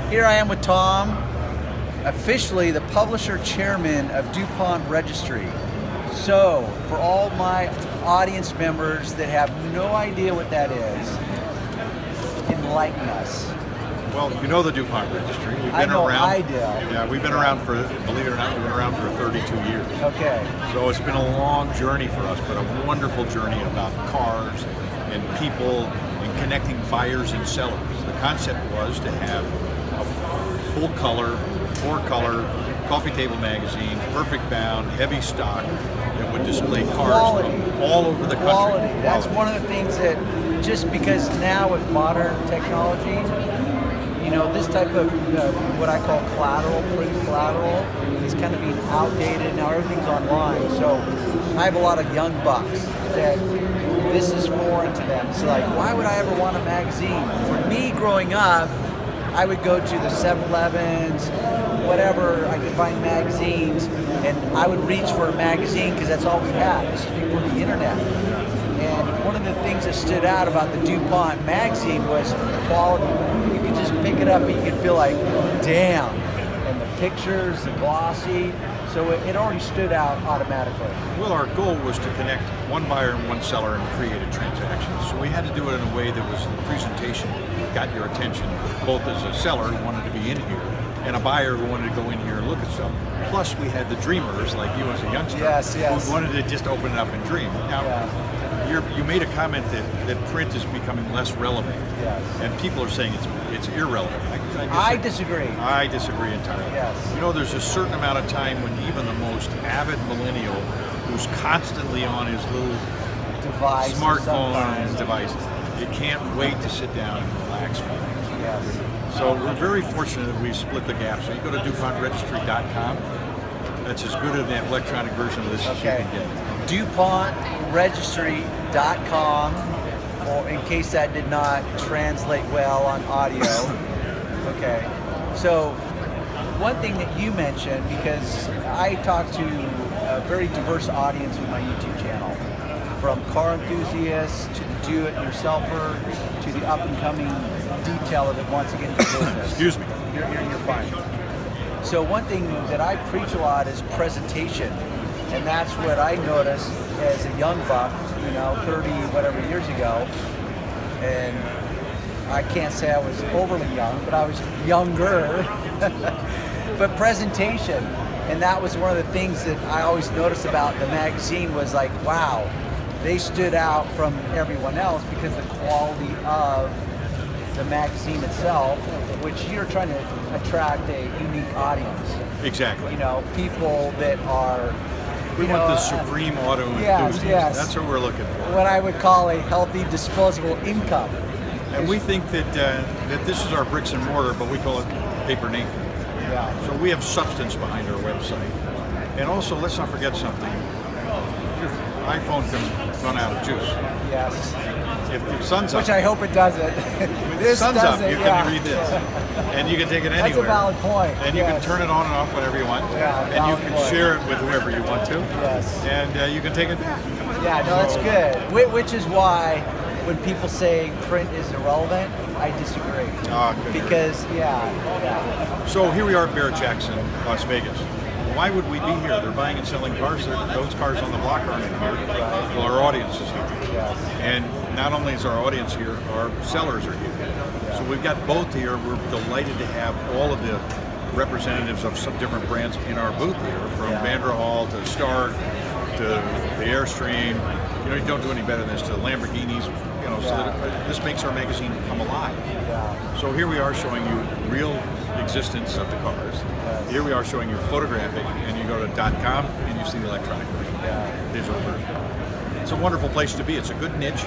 Here I am with Tom, officially the publisher chairman of duPont Registry. So, for all my audience members that have no idea what that is, enlighten us. Well, you know the duPont Registry. We've been around. I do. Yeah, we've been around for, believe it or not, we've been around for 32 years. Okay. So it's been a long journey for us, but a wonderful journey about cars and people and connecting buyers and sellers. The concept was to have a full color, 4-color coffee table magazine, perfect bound, heavy stock that would display cars from all over the country. That's one of the things that, just because now with modern technology, you know, this type of what I call collateral, print collateral, is kind of being outdated. Now everything's online. So I have a lot of young bucks that this is foreign to them. So like, why would I ever want a magazine? For me growing up, I would go to the 7-Elevens, whatever, I could find magazines, and I would reach for a magazine because that's all we had. This is before the internet. And one of the things that stood out about the duPont magazine was the quality. You could just pick it up and you could feel like, damn. And the pictures, the glossy, so it already stood out automatically. Well, our goal was to connect one buyer and one seller and create a transaction. So we had to do it in a way that was the presentation got your attention, both as a seller who wanted to be in here and a buyer who wanted to go in here and look at stuff. Plus we had the dreamers like you as a youngster who wanted to just open it up and dream. Now, you made a comment that print is becoming less relevant, and people are saying it's irrelevant. I disagree. I disagree entirely. You know, there's a certain amount of time when even the most avid millennial who's constantly on his little smartphone and devices, you can't wait to sit down and relax from it. So we're very fortunate that we've split the gap. So you go to dupontregistry.com. That's as good an electronic version of this as you can get. dupontregistry.com, or in case that did not translate well on audio. Okay. So one thing that you mentioned, because I talk to a very diverse audience with my YouTube channel, from car enthusiasts to the do-it-yourselfer to the up-and-coming detailer that wants to get into business. Excuse me. You're fine. So one thing that I preach a lot is presentation, and that's what I noticed as a young buck, you know, 30 whatever years ago, and I can't say I was overly young, but I was younger. But presentation, and that was one of the things that I always noticed about the magazine was like, wow, they stood out from everyone else because the quality of the magazine itself, which you're trying to attract a unique audience. Exactly. You know, people that are, we want the supreme auto enthusiast. That's what we're looking for. What I would call a healthy disposable income. And we think that that this is our bricks and mortar, but we call it paper and ink. So we have substance behind our website. And also, let's not forget something. Your iPhone can run out of juice. If the sun's up. Which I hope it doesn't. When the sun's up, you can read this. And you can take it anywhere. That's a valid point. And you can turn it on and off whenever you want. And you can share it with whoever you want to. And you can take it back. No, that's good. Which is why when people say print is irrelevant, I disagree. Because, So here we are at Barrett Jackson, Las Vegas. Why would we be here? They're buying and selling cars. Those cars on the block aren't in here. Well, our audience is here. And not only is our audience here, our sellers are here. So we've got both here. We're delighted to have all of the representatives of some different brands in our booth here, from Vanderhall to Stark to the Airstream. You know, you don't do any better than this, to Lamborghinis. You know, so that this makes our magazine come alive. So here we are showing you real existence of the cars. Here we are showing you photographic, and you go to .com and you see the electronic version, digital version. It's a wonderful place to be. It's a good niche,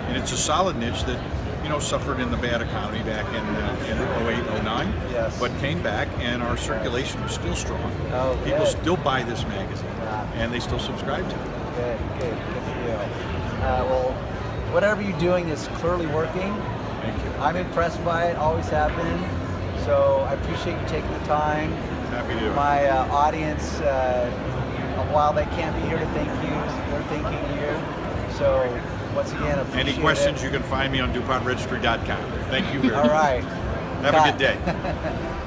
and it's a solid niche that, you know, suffered in the bad economy back in 08, 09, but came back, and our circulation is still strong. People still buy this magazine, and they still subscribe to it. Good for you. Well, whatever you're doing is clearly working. Thank you. I'm impressed by it, always have been. So I appreciate you taking the time. Happy to do it. My audience, while they can't be here to thank you, they're thanking you. So once again, appreciate Any questions, you can find me on dupontregistry.com. Thank you very much. All right. Have a good day.